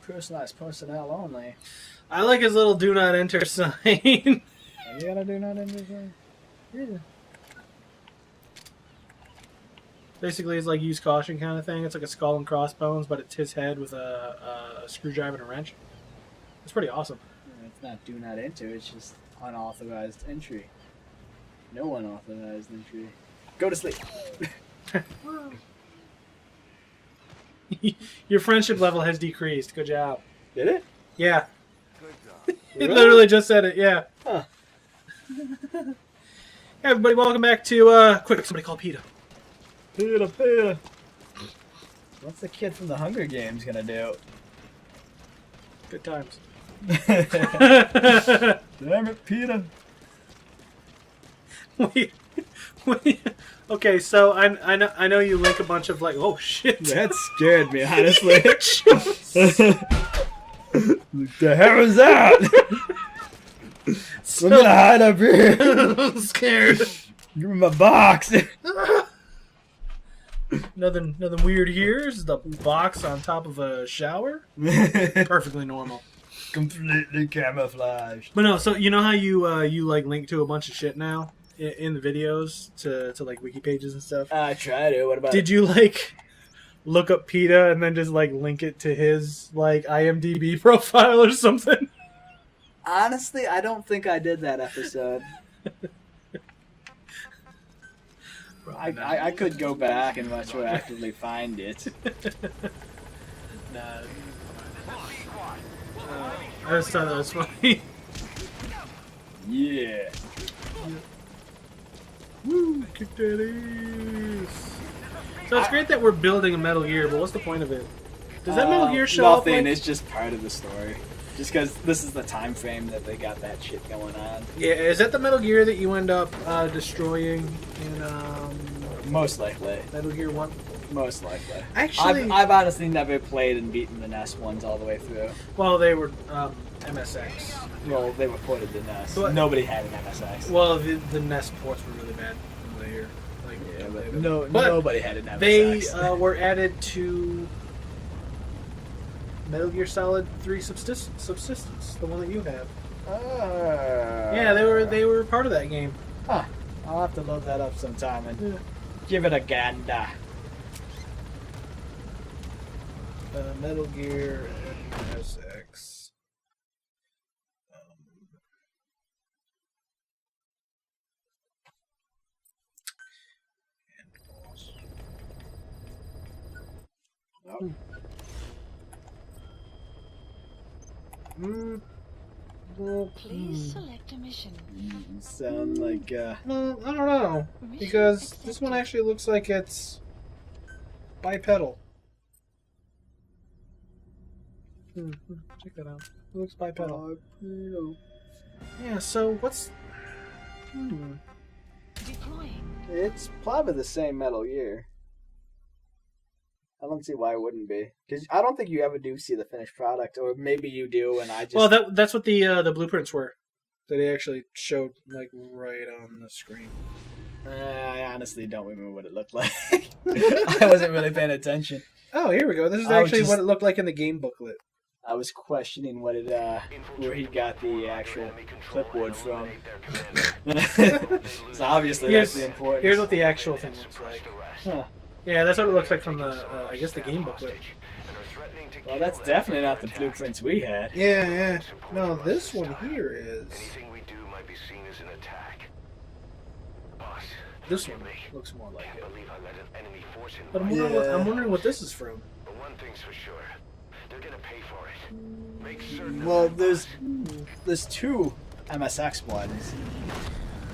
Personalized personnel only. I like his little "Do Not Enter" sign. You gotta do not enter sign? Yeah. Basically, it's like use caution kind of thing. It's like a skull and crossbones, but it's his head with a screwdriver and a wrench. It's pretty awesome. It's not do not enter, it's just unauthorized entry. No unauthorized entry. Go to sleep. Your friendship level has decreased. Good job. Did it? Yeah. Good It Really? literally just said it, yeah. Huh. Hey, everybody, welcome back to, quick, somebody call PETA. Peter. What's the kid from the Hunger Games gonna do? Good times. Damn it, Peter. Wait. Okay, so I know you link a bunch of, like, oh, shit. That scared me, honestly. What The hell is that? I'm gonna hide up here. I'm scared. Give me my box. Nothing weird here. This is the box on top of a shower. Perfectly normal. Completely camouflaged. But no, so you know how you like link to a bunch of shit now in the videos to like wiki pages and stuff. I try to. What about Did you like look up PETA and then just like link it to his like IMDb profile or something? Honestly, I don't think I did that episode. I could go back and retroactively find it. Nah. I just thought that was funny. Yeah. Woo, kick that ass. So it's great that we're building a Metal Gear, but what's the point of it? Does that Metal Gear show up? Nothing. Like... It's just part of the story. Just because this is the time frame that they got that shit going on. Yeah, is that the Metal Gear that you end up destroying in Most likely. Metal Gear 1? Most likely. Actually, I've honestly never played and beaten the NES ones all the way through. well, they were MSX. Well, they were ported to NES. But- Nobody had an MSX. Well, the NES ports were really bad over here. Like, Yeah, but But nobody had an MSX. they were added to Metal Gear Solid 3 Subsistence, the one that you have. Yeah, they were part of that game. Huh. I'll have to load that up sometime and give it a gander. Metal Gear MSX. Please select a mission. You sound like, Well, I don't know, because this one actually looks like it's bipedal. Check that out. It looks bipedal. Yeah, so what's... Deploying. It's probably the same Metal Gear. I don't see why it wouldn't be. Because I don't think you ever do see the finished product. Or maybe you do and I just... Well, that's what the blueprints were. That they actually showed, like, right on the screen. I honestly don't remember what it looked like. I wasn't really paying attention. Oh, here we go. This is I was actually just- what it looked like in the game booklet. I was questioning what it, where he got the actual clipboard from. So obviously that's the important. Here's what the actual thing looks like. Huh. Yeah, that's what it looks like from the, I guess, the game booklet. Well, that's definitely not the blueprints we had. Yeah. No, this one here is... Anything we do might be seen as an attack. Boss, This one looks more like can't it. believe I let an enemy force in. But I'm wondering what this is from. But one thing's for sure. They're gonna pay for it. Make certain. Well, there's two MSX ones.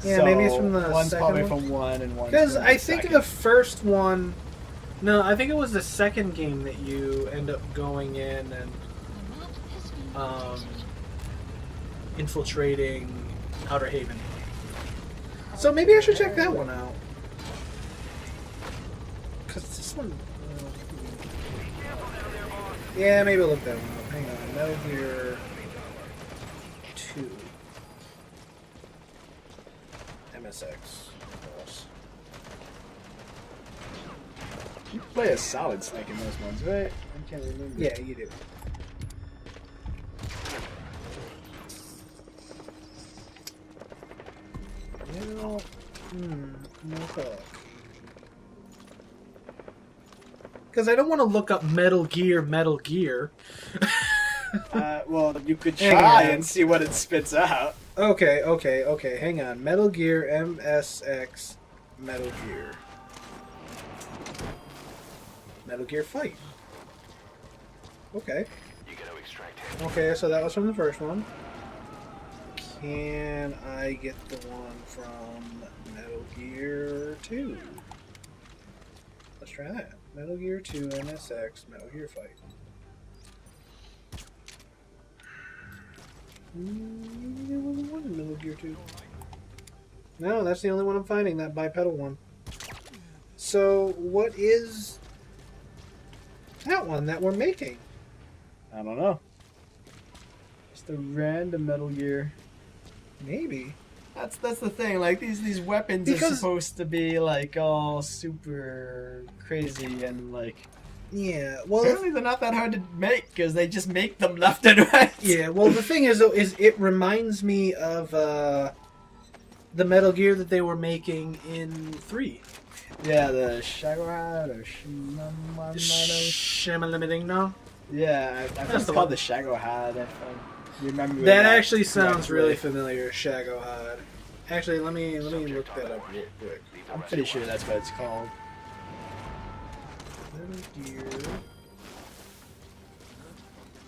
Yeah, So, maybe it's from the one's second probably one? from one and one's Because from I the think second. the first one... No, I think it was the second game that you end up going in and The map has been um, infiltrating Outer Haven. So maybe I should check that one out. Because this one... yeah, maybe I'll look that one up. Hang on. Metal Gear 2. MSX. You play a solid Snake in those ones, right? I can't remember. Yeah, you do. Well, okay. Because I don't want to look up Metal Gear. Well, you could Hang try on. and see what it spits out. Okay. Hang on. Metal Gear MSX Metal Gear. Metal Gear Fight. Okay. You gotta extract him. Okay, so that was from the first one. Can I get the one from Metal Gear 2? Let's try that. Metal Gear 2 MSX Metal Gear Fight. There wasn't one in Metal Gear 2. No, that's the only one I'm finding, that bipedal one. So, what is that one that we're making? I don't know. Just a random Metal Gear. Maybe. That's the thing. Like these weapons are Because- supposed to be like all super crazy and like. Yeah, well, Apparently they're not that hard to make because they just make them left and right. yeah, well, the thing is, though, is it reminds me of the Metal Gear that they were making in 3. Yeah, the Shagohad or Shimmalimiting, no? Yeah, I think That's it's the called one. the Shagohad. If I remember That actually sounds correctly. really familiar, Shagohad. Actually, let me look that up real quick. Leave the I'm rest pretty alone. sure that's what it's called. Metal Gear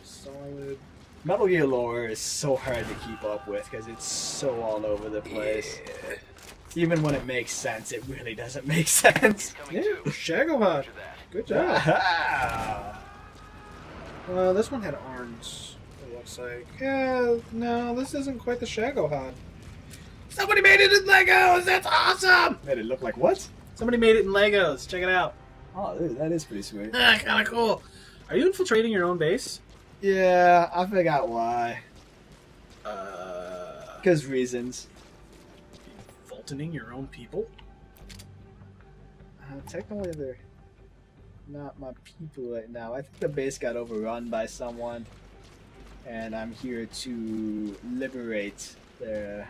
Solid. Metal Gear lore is so hard to keep up with because it's so all over the place. Yeah. Even when it makes sense, it really doesn't make sense. Coming Yeah, to. Shagohad. Roger that. Good job. Ah. Well, this one had arms. It looks like. Yeah, no, this isn't quite the Shagohad. Somebody made it in Legos. That's awesome. Made it look like what? Somebody made it in Legos. Check it out. Oh, dude, that is pretty sweet. Ah, kind of cool. Are you infiltrating your own base? Yeah, I forgot why. Uh, Because reasons. Fultoning your own people? Technically, they're not my people right now. I think the base got overrun by someone, and I'm here to liberate the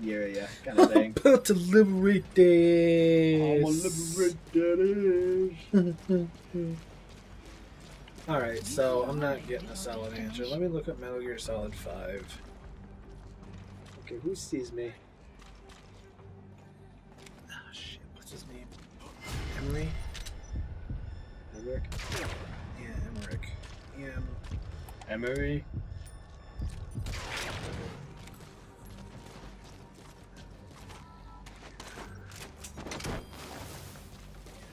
area, kind of thing. About to liberate this. that Alright, so I'm not getting a solid answer. Let me look at Metal Gear Solid 5. Okay, who sees me? Ah, shit, what's his name? Emery? Emmerich? Yeah, Emmerich. Emery?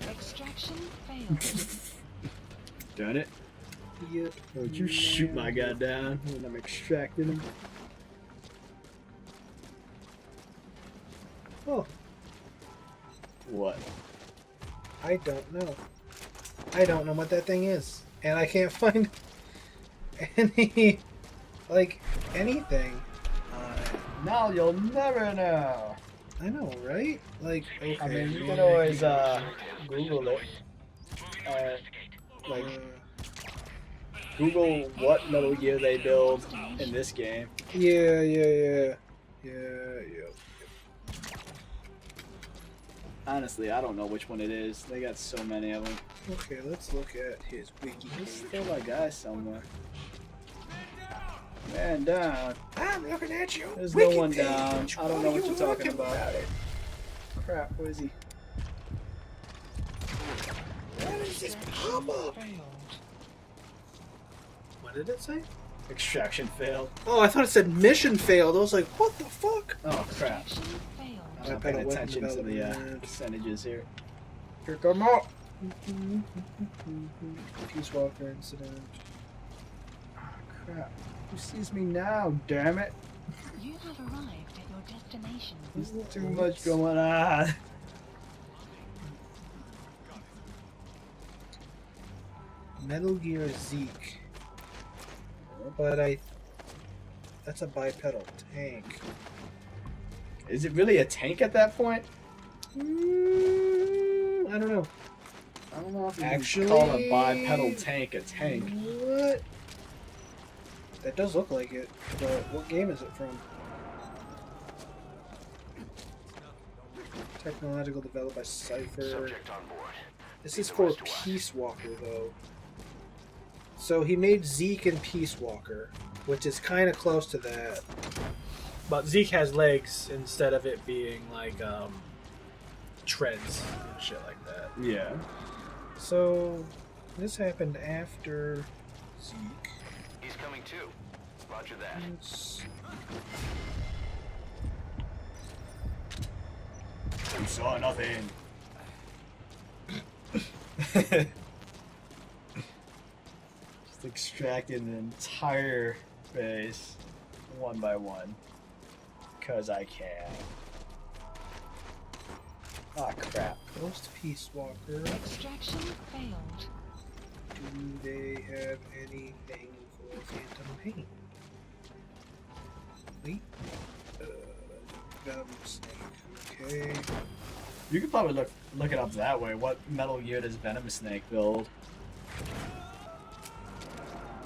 Extraction failed. Done it? Yep. Don't you shoot my guy down when I'm extracting him. Oh, What? I don't know. I don't know what that thing is. And I can't find any, like, anything on it. Now you'll never know. I know, right? Like, okay. I mean, you can always Google it. Like, Google what Metal Gear they build in this game. Yeah. Honestly, I don't know which one it is. They got so many of them. Okay, let's look at his wiki There's page. still a guy somewhere. Man down. I'm looking at you. There's wiki no one page. down. I don't know what are you're you talking looking about. Crap, where is he? What is this pop-up? Failed. What did it say? Extraction failed. Oh, I thought it said mission failed. I was like, what the fuck? Oh crap. Extraction failed. I'm not Better paying weapon attention to the development. percentages here. Here come up. Peace Walker incident. Oh crap. Who sees me now, damn it? You have arrived at your destination. There's too much going on. Metal Gear Zeke. But that's a bipedal tank. Is it really a tank at that point? I don't know. I don't know if you Actually- can call a bipedal tank a tank. What? That does look like it, but what game is it from? Technological developed by Cypher. Subject on board. This is for Peace Walker, though. So he made Zeke and Peace Walker, which is kind of close to that. But Zeke has legs instead of it being like treads and shit like that. Yeah. So this happened after Zeke. He's coming too. Roger that. You saw nothing. Just extracting the entire base one by one. Because I can. Ah, crap. Ghost Peace Walker. Extraction failed. Do they have anything for Phantom Pain? Wait. Venom Snake. Okay. You could probably look it up that way. What Metal Gear does Venom Snake build?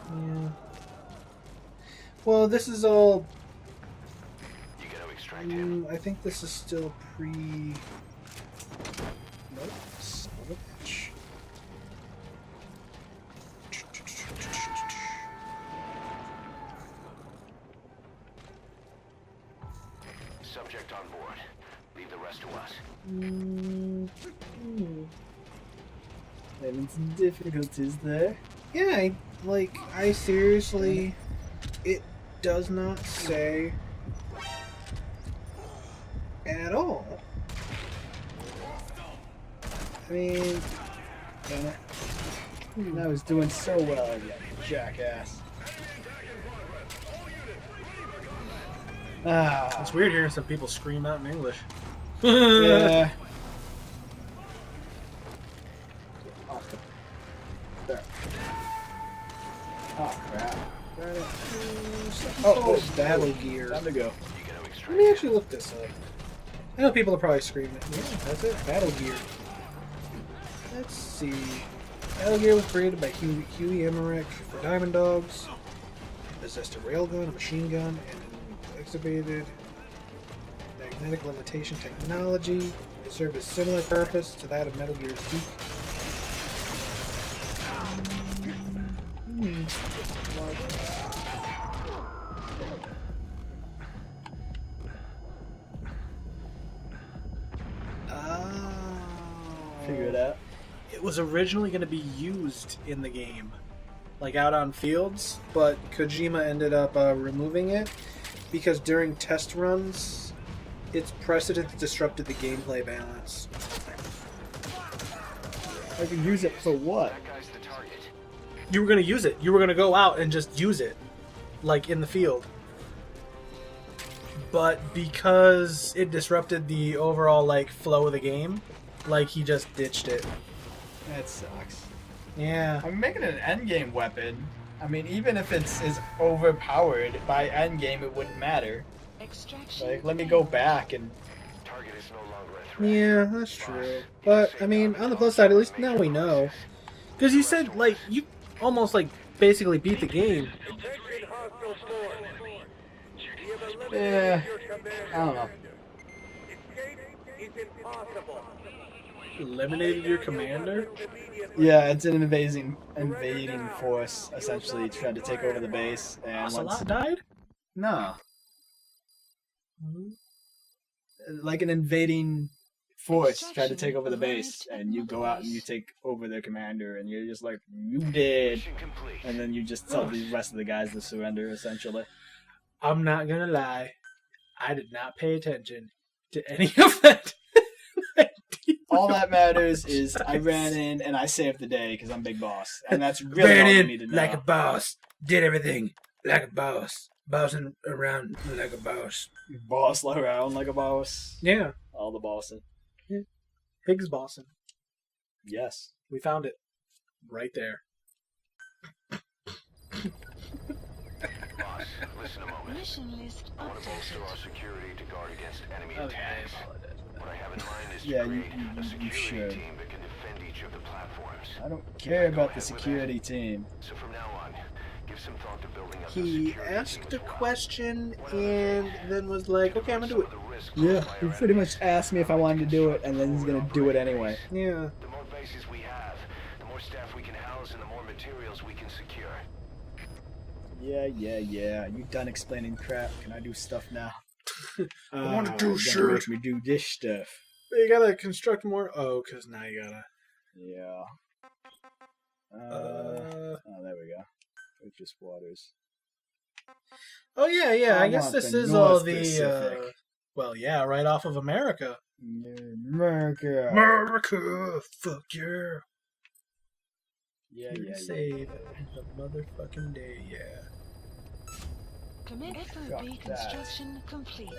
Yeah. Well, this is all. You gotta extract him. I think this is still pre. Nope. Son of a bitch. Subject on board. Leave the rest to us. Having some difficulties there. Yeah, I seriously. It does not say. At all. I mean. Damn it. I was doing so well, you jackass. Ah. It's weird hearing some people scream out in English. Yeah. There. Oh crap. Oh, Battle Gear. Time to go. You gotta extract Let me actually look this up. I know people are probably screaming. Yeah, that's it. Battle Gear. Let's see. Battle Gear was created by Huey Emmerich for Diamond Dogs. It possessed a railgun, a machine gun, and an exhibited magnetic limitation technology. It served a similar purpose to that of Metal Gear Zeke. Figure it out. It was originally going to be used in the game, like out on fields, but Kojima ended up removing it because during test runs, its precedence disrupted the gameplay balance. I can use it for what? That guy's the target. You were going to use it. You were going to go out and just use it, like in the field. But because it disrupted the overall flow of the game, he just ditched it. That sucks. Yeah. I'm making an endgame weapon. I mean, even if it's overpowered by endgame, it wouldn't matter. Extraction Let me go back and. Target is no longer a threat. Yeah, that's true. But, I mean, on the plus side, at least now we know. Because you said, you almost, basically beat the game. Yeah. I don't know. Eliminated your commander? Yeah, it's an invading force, essentially, trying to take over the base. And Ocelot died? No. Like an invading force tried to take over the base, and you go out and you take over their commander, and you're just like, you did. Mission complete. And then you just tell the rest of the guys to surrender, essentially. I'm not gonna lie. I did not pay attention to any of that. All that matters is I ran in and I saved the day because I'm big boss. And that's really all you need to know. like a boss. Did everything like a boss. Bossing around like a boss. Boss around like a boss. Yeah. All the bossing. Pig's bossing. Yes. We found it. Right there. Boss, listen a moment. mission list I want to bolster updated. our security to guard against enemy Okay, I attacks. apologize for What I have in mind is to Yeah, create you a security should. team that can defend each of the platforms. I don't care about the security team. So from now on, give some thought to building up the He security asked team a as well. question and then was like, okay, I'm gonna do it. Yeah, he pretty much asked me if I wanted to do it, and then he's gonna do it anyway. Yeah. The more bases we have, the more staff we can house, and the more materials we can secure. Yeah. You done explaining crap? Can I do stuff now? I wanna do you're gonna shit. make me do this stuff. You gotta construct more. Oh, because now you gotta. Yeah. Oh, there we go. Purchase waters. Oh yeah. I guess want this the is North all the. Pacific. Well, yeah, right off of America. America. America, fuck yeah. Yeah. Save the motherfucking day, yeah. Commit FOB Fuck that. construction complete.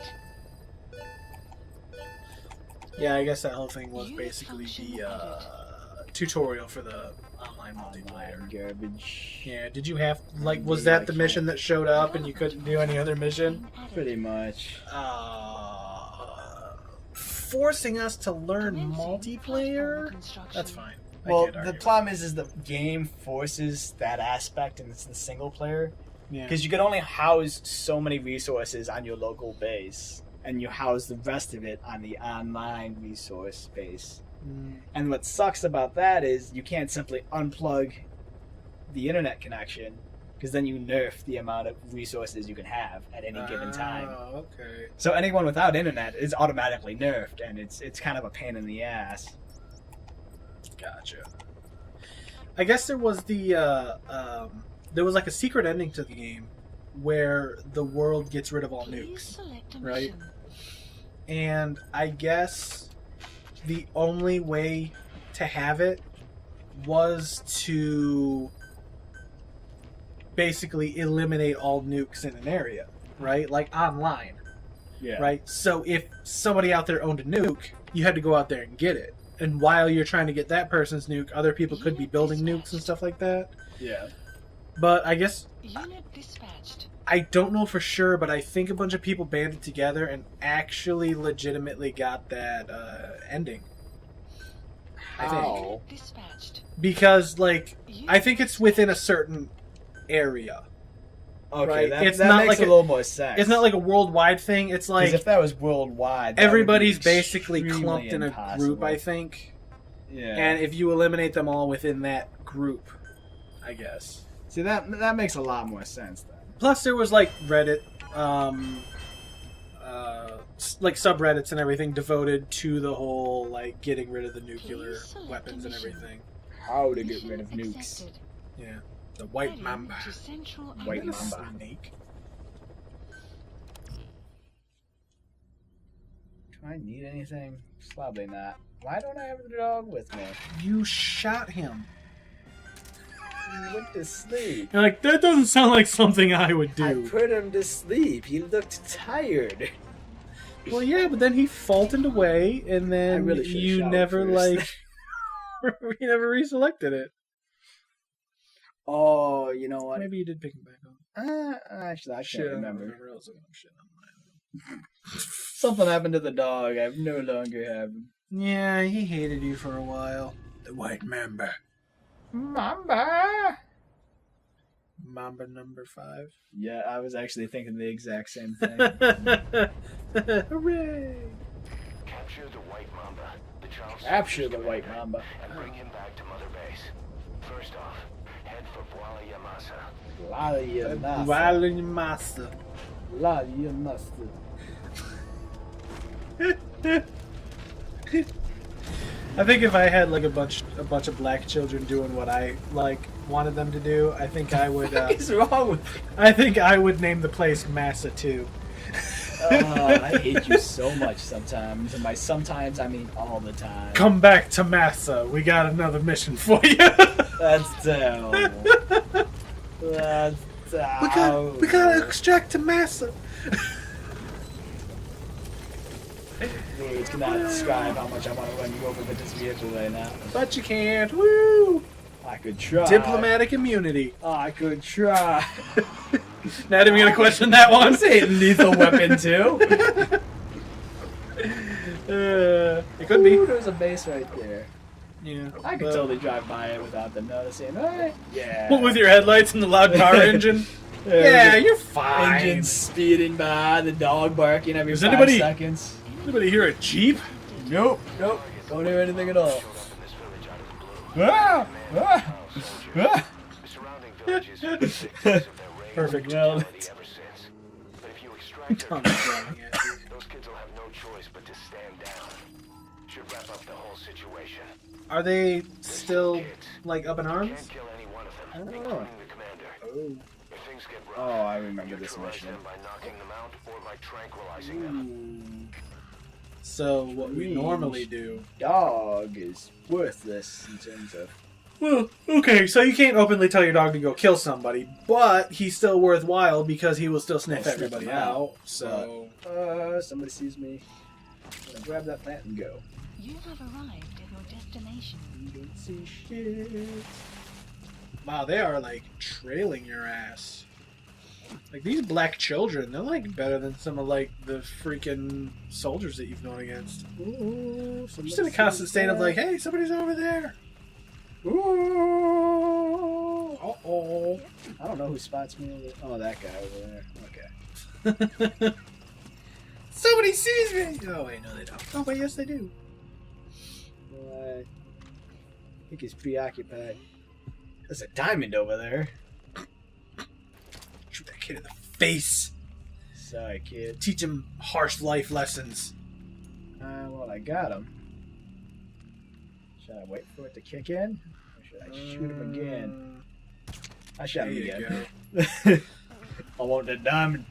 Yeah, I guess that whole thing was Unit basically function the added. tutorial for the online multiplayer. Garbage. Yeah, did you have, like, was that the mission that showed up and you couldn't do any other mission? Being added. Pretty much. Forcing us to learn Commencing multiplayer? platform construction. That's fine. I Well, can't the argue. problem is the game forces that aspect, and it's the single player. Yeah. Because you can only house so many resources on your local base, and you house the rest of it on the online resource base. Mm. And what sucks about that is you can't simply unplug the internet connection, because then you nerf the amount of resources you can have at any given time. Oh, okay. So anyone without internet is automatically nerfed, and it's kind of a pain in the ass. Gotcha. I guess there was there was like a secret ending to the game where the world gets rid of all Please nukes. select a right? mission. And I guess the only way to have it was to basically eliminate all nukes in an area, right? Like online, Yeah. right? So if somebody out there owned a nuke, you had to go out there and get it. And while you're trying to get that person's nuke, other people could be building nukes and stuff like that. Yeah. But I guess, Unit dispatched. I don't know for sure, but I think a bunch of people banded together and actually legitimately got that ending. I think. How? Unit dispatched. Because, like, Unit I think it's within a certain area. Okay, Right, that, it's that not makes like a little more sense. It's not like a worldwide thing. It's 'Cause like if that was worldwide, that everybody's would be basically extremely clumped in a group, impossible. I think. Yeah. And if you eliminate them all within that group, I guess. See, that makes a lot more sense then. Plus, there was like Reddit, like subreddits and everything devoted to the whole like getting rid of the nuclear Please select weapons a and mission. everything. How to get Mission rid of nukes. accepted. Yeah, the white Heading mamba. to Central White America. mamba. Snake. Do I need anything? Probably not. Why don't I have the dog with me? You shot him. He went to sleep. You're like, that doesn't sound like something I would I do. put him to sleep. He looked tired. Well, yeah, but then he faltered away, and I then really should've you shot him never first. like, you never reselected it. Oh, you know what? Maybe you did pick him back up. Actually, I Shit, can't I don't remember. remember. I was looking up shit online. Something happened to the dog. I no longer have him. Yeah, he hated you for a while. The white mamba. Mamba! Mamba number 5. Yeah, I was actually thinking the exact same thing. Hooray! Capture the White Mamba, the child Capture the soldiers White commander, Mamba. and bring him back to Mother Base. First off, head for Voila Yamasa. Lalia Nasa. Violin master. Lalia Nasa. I think if I had like a bunch of black children doing what I like wanted them to do, I think I would. What is wrong with you? I think I would name the place Massa too. I hate you so much sometimes. And by sometimes, I mean all the time. Come back to Massa. We got another mission for you. That's terrible. That's terrible. we gotta extract to Massa. Words cannot describe how much I want to run you over with this vehicle right now. But you can't. Woo! I could try. Diplomatic immunity. I could try. Not even gonna question that one. I'm saying lethal weapon too. It could be. Ooh, there's a base right there. Yeah. I could totally drive by it without them noticing. Alright. Yeah. What with your headlights and the loud car engine? Yeah, you're fine. Engine speeding by, the dog barking every Is 5 anybody- seconds. Anybody hear a Jeep? Nope. Don't hear anything at all. Showed up in this village out of the blue. Ah! Ah! Ah! The surrounding villages have been victims of their reign Perfect. and Well, brutality ever since. But if you extract their Tom's yelling at you. those kids will have no choice but to stand down. Should wrap up the whole situation. Are they still, like, up in arms? Can't kill any one of them, I don't know. including the commander. Oh. If things get rough, Oh, I remember this neutralize mission. them by knocking them out or by tranquilizing them. So, what we normally do... Dog is worthless in terms of. Well, okay, so you can't openly tell your dog to go kill somebody, but he's still worthwhile because he will still sniff I'll sniff everybody him out. out, so... Somebody sees me. I'm gonna grab that plant and go. You have arrived at your destination. You don't see shit. Wow, they are, like, trailing your ass. Like, these black children, they're, like, better than some of, like, the freaking soldiers that you've gone against. Ooh, Just in a constant state of, like, hey, somebody's over there. Ooh. Uh-oh. I don't know who spots me over there. Oh, that guy over there. Okay. Somebody sees me! Oh, wait, no, they don't. Oh, wait, yes, they do. Well, I think he's preoccupied. There's a diamond over there. Shoot that kid in the face. Sorry, kid. Teach him harsh life lessons. Well, I got him. Should I wait for it to kick in? Or should I shoot him again? I shot him There you again. go. I want that diamond.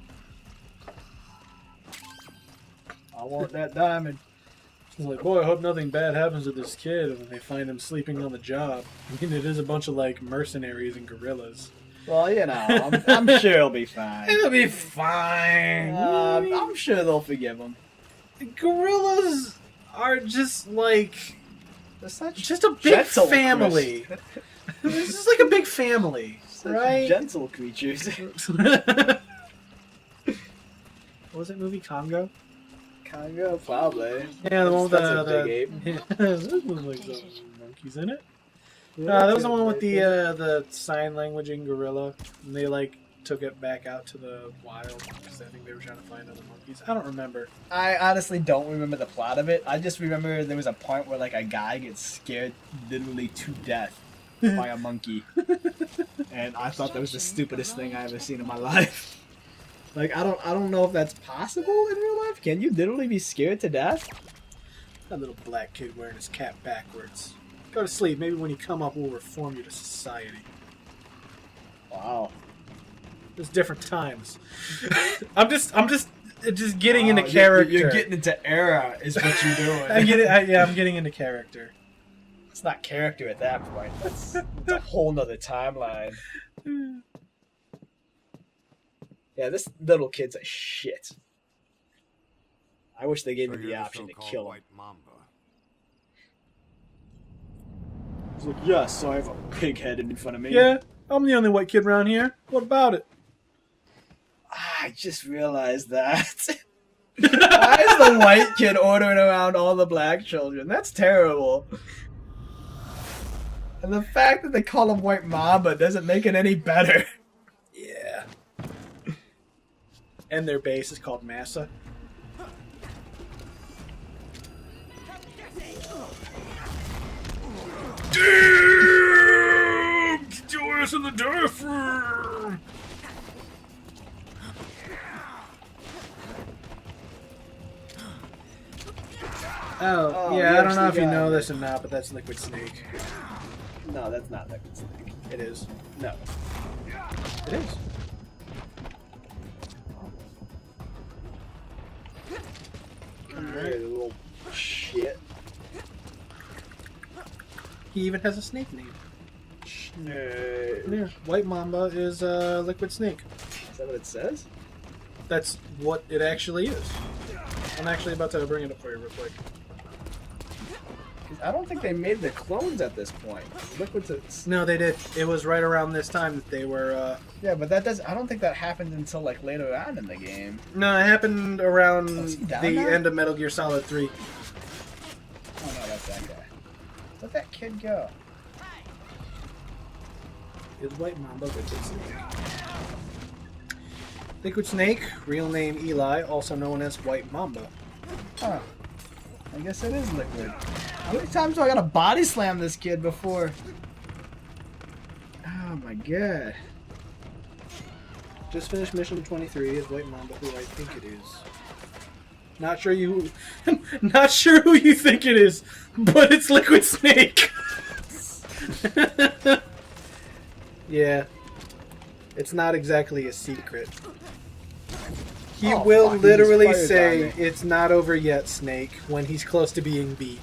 I want that diamond. He's like, boy, I hope nothing bad happens to this kid, and then they find him sleeping on the job. I mean, it is a bunch of, like, mercenaries and guerrillas. Well, you know, I'm sure he'll be fine. It'll be fine. I'm sure they'll forgive him. Gorillas are just, like, They're such just a big gentle family. This is like a big family, such right? gentle creatures. What was that movie, Congo? Congo, probably. Yeah, the one with That's the a big ape. This was like some monkeys in it. That was the one with the sign languaging gorilla, and they like took it back out to the wild because I think they were trying to find other monkeys. I don't remember. I honestly don't remember the plot of it. I just remember there was a point where like a guy gets scared literally to death by a monkey, and I thought that was the stupidest thing I ever seen in my life. Like I don't know if that's possible in real life. Can you literally be scared to death? That little black kid wearing his cap backwards. Go to sleep. Maybe when you come up, we'll reform you to society. Wow. There's different times. I'm just getting into character. You're getting into era, is what you're doing. I'm getting into character. It's not character at that point. That's a whole nother timeline. Yeah, this little kid's a shit. I wish they gave me the option to kill him. White Mamba. He's like, yes, so I have a pig head in front of me. Yeah, I'm the only white kid around here. What about it? I just realized that. Why is the white kid ordering around all the black children? That's terrible. And the fact that they call him White Mamba doesn't make it any better. Yeah. And their base is called Massa. Damn! Get your ass in the diaphragm! Oh, we yeah, I don't know if actually you know got this or not, but that's Liquid Snake. No, that's not Liquid Snake. It is. No. It is. Alright, little shit. He even has a snake name. Is Yeah, White Mamba is Liquid Snake. that what it says? That's what it actually is. I'm actually about to bring it up for you real quick. 'Cause I don't think they made the clones at this point. Liquid's a... No, they did. It was right around this time that they were. Yeah, but that does. I don't think that happened until like later on in the game. No, it happened around Oh, is he down the now? end of Metal Gear Solid 3. Oh no, that's that guy. Where'd that kid go? Is White Mamba Liquid Snake. Liquid Snake, real name Eli, also known as White Mamba. Huh. I guess it is liquid. How many times do I gotta body slam this kid before? Oh my god. Just finished mission 23 as White Mamba, who I think it is. Not sure not sure who you think it is, but it's Liquid Snake. Yeah. It's not exactly a secret. He Oh, will fuck, he literally just fired say, at me. "It's not over yet, Snake," when he's close to being beat.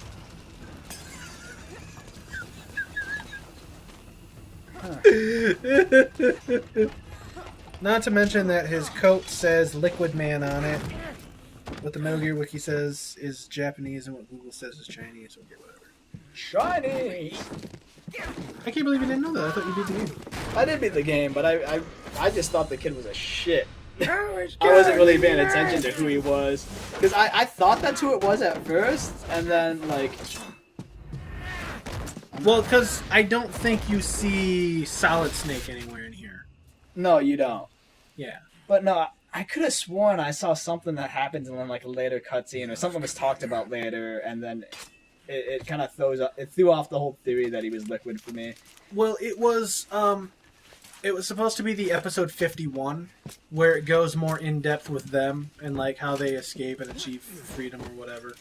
Not to mention that his coat says Liquid Man on it. What the Metal Gear Wiki says is Japanese and what Google says is Chinese. Okay, whatever. Shiny! I can't believe you didn't know that. I thought you beat the game. I did beat the game, but I just thought the kid was a shit. I wasn't really paying attention to who he was. Because I thought that's who it was at first, and then, like... Well, because I don't think you see Solid Snake anywhere in here. No, you don't. Yeah. But no, I could have sworn I saw something that happens in like a later cutscene, or something was talked about later, and then it kind of threw off the whole theory that he was liquid for me. Well, it was supposed to be the episode 51, where it goes more in depth with them and like how they escape and achieve freedom or whatever.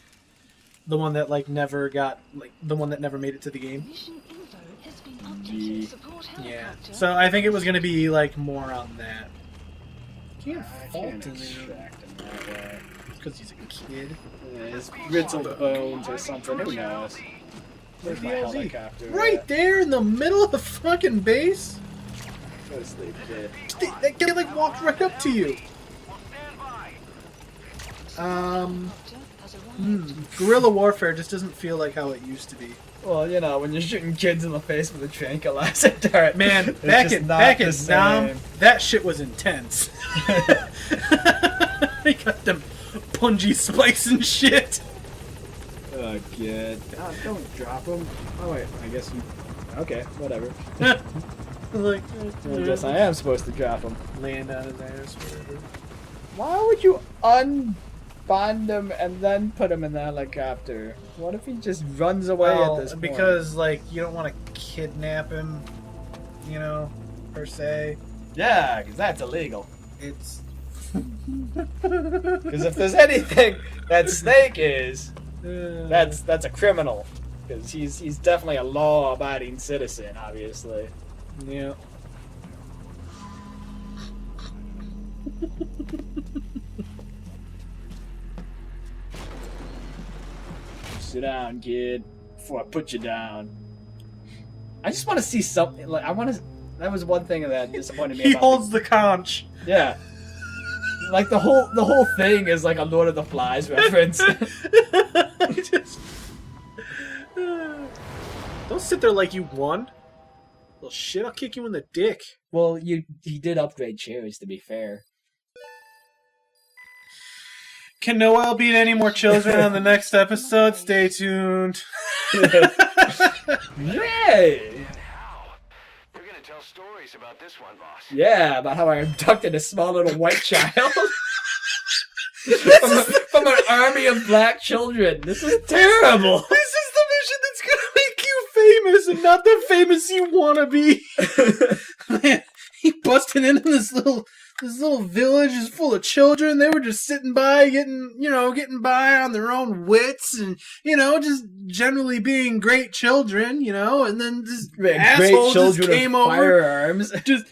The one that never made it to the game. Mission info has been updated. Support Yeah. helicopter. So I think it was going to be like more on that. Can't I fault can't him extract him that way. because he's a kid. Yeah, his brittle bones or something, who knows? Where's my DLZ. helicopter? Right there in the middle of the fucking base. Go to sleep, kid. That kid like walked right up to you. Has arrived. Guerrilla warfare just doesn't feel like how it used to be. Well, you know, when you're shooting kids in the face with a tranquilizer dart. Man, it's back just in not back the in same. Nam, that shit was intense. They got them pungy spikes and shit. Oh, kid. God, don't drop him. Oh, wait, I guess you... Okay, whatever. Like, I guess I am supposed to drop him. land on his ass, whatever. Why would you unbond him and then put him in the helicopter? What if he just runs away Well, at this point? because like you don't want to kidnap him, you know, per se. Yeah, because that's illegal. It's Because if there's anything that Snake is, that's a criminal. Because he's definitely a law-abiding citizen, obviously. yeah. Sit down, kid, before I put you down. I just want to see something. Like I want to. That was one thing that disappointed me. He about holds the conch. Yeah. Like the whole thing is like a Lord of the Flies reference. Just- Don't sit there like you won. Well, shit, I'll kick you in the dick. Well, he did upgrade chairs, to be fair. Can Noel beat any more children on the next episode? Stay tuned. Yay! How? You're gonna tell stories about this one, boss. Yeah, about how I abducted a small little white child from an army of black children. This is terrible. This is the mission that's gonna make you famous and not the famous you wanna be. Man, he busted into this little village is full of children. They were just sitting by, getting by on their own wits, and just generally being great children, and then this asshole just came over, firearms. just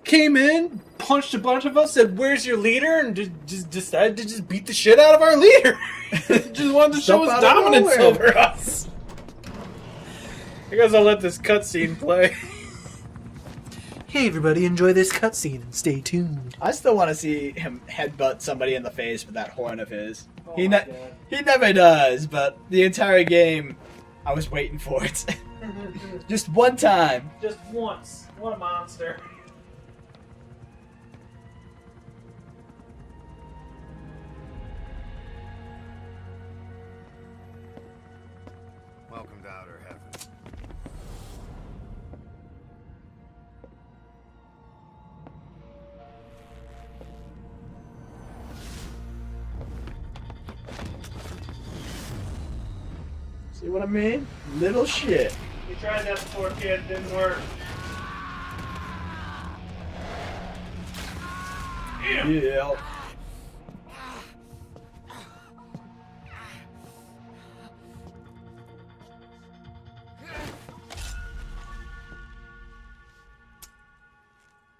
came in, punched a bunch of us, said, "Where's your leader?" and just decided to just beat the shit out of our leader. Just wanted to show Jump his out of dominance nowhere. over us. I guess I'll let this cutscene play. Hey everybody, enjoy this cutscene and stay tuned. I still want to see him headbutt somebody in the face with that horn of his. Oh He my he never does, but the entire game, I was waiting for it. Just one time. Just once. What a monster. Welcome to Outer Heaven. See what I mean? Little shit. We tried that before, kid. It didn't work. Yeah.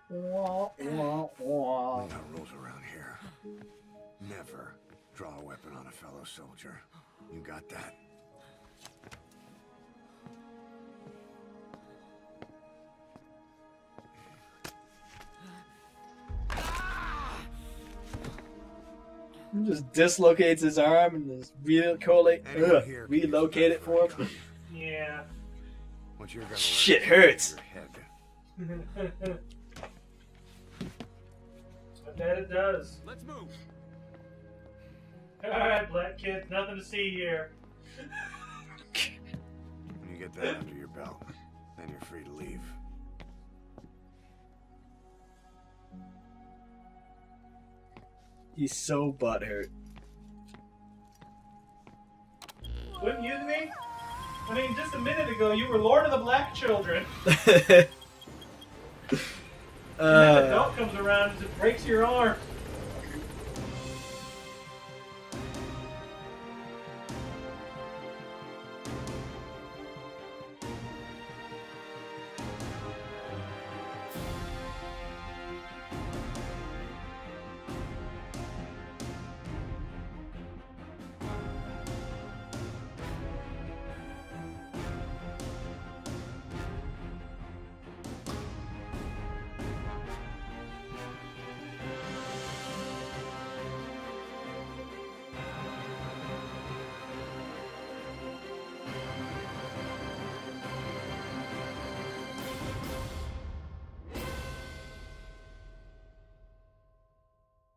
Wah, wah, wah. We got rules around here. Never draw a weapon on a fellow soldier. You got that? He just dislocates his arm and just relocate it for him. Yeah. What you're gonna Shit learn hurts. your head. I bet it does. Let's move. Alright, black kid, nothing to see here. When you get that under your belt, then you're free to leave. He's so butthurt. Wouldn't you be? I mean, just a minute ago, you were Lord of the Black Children. And then the adult comes around and just breaks your arm.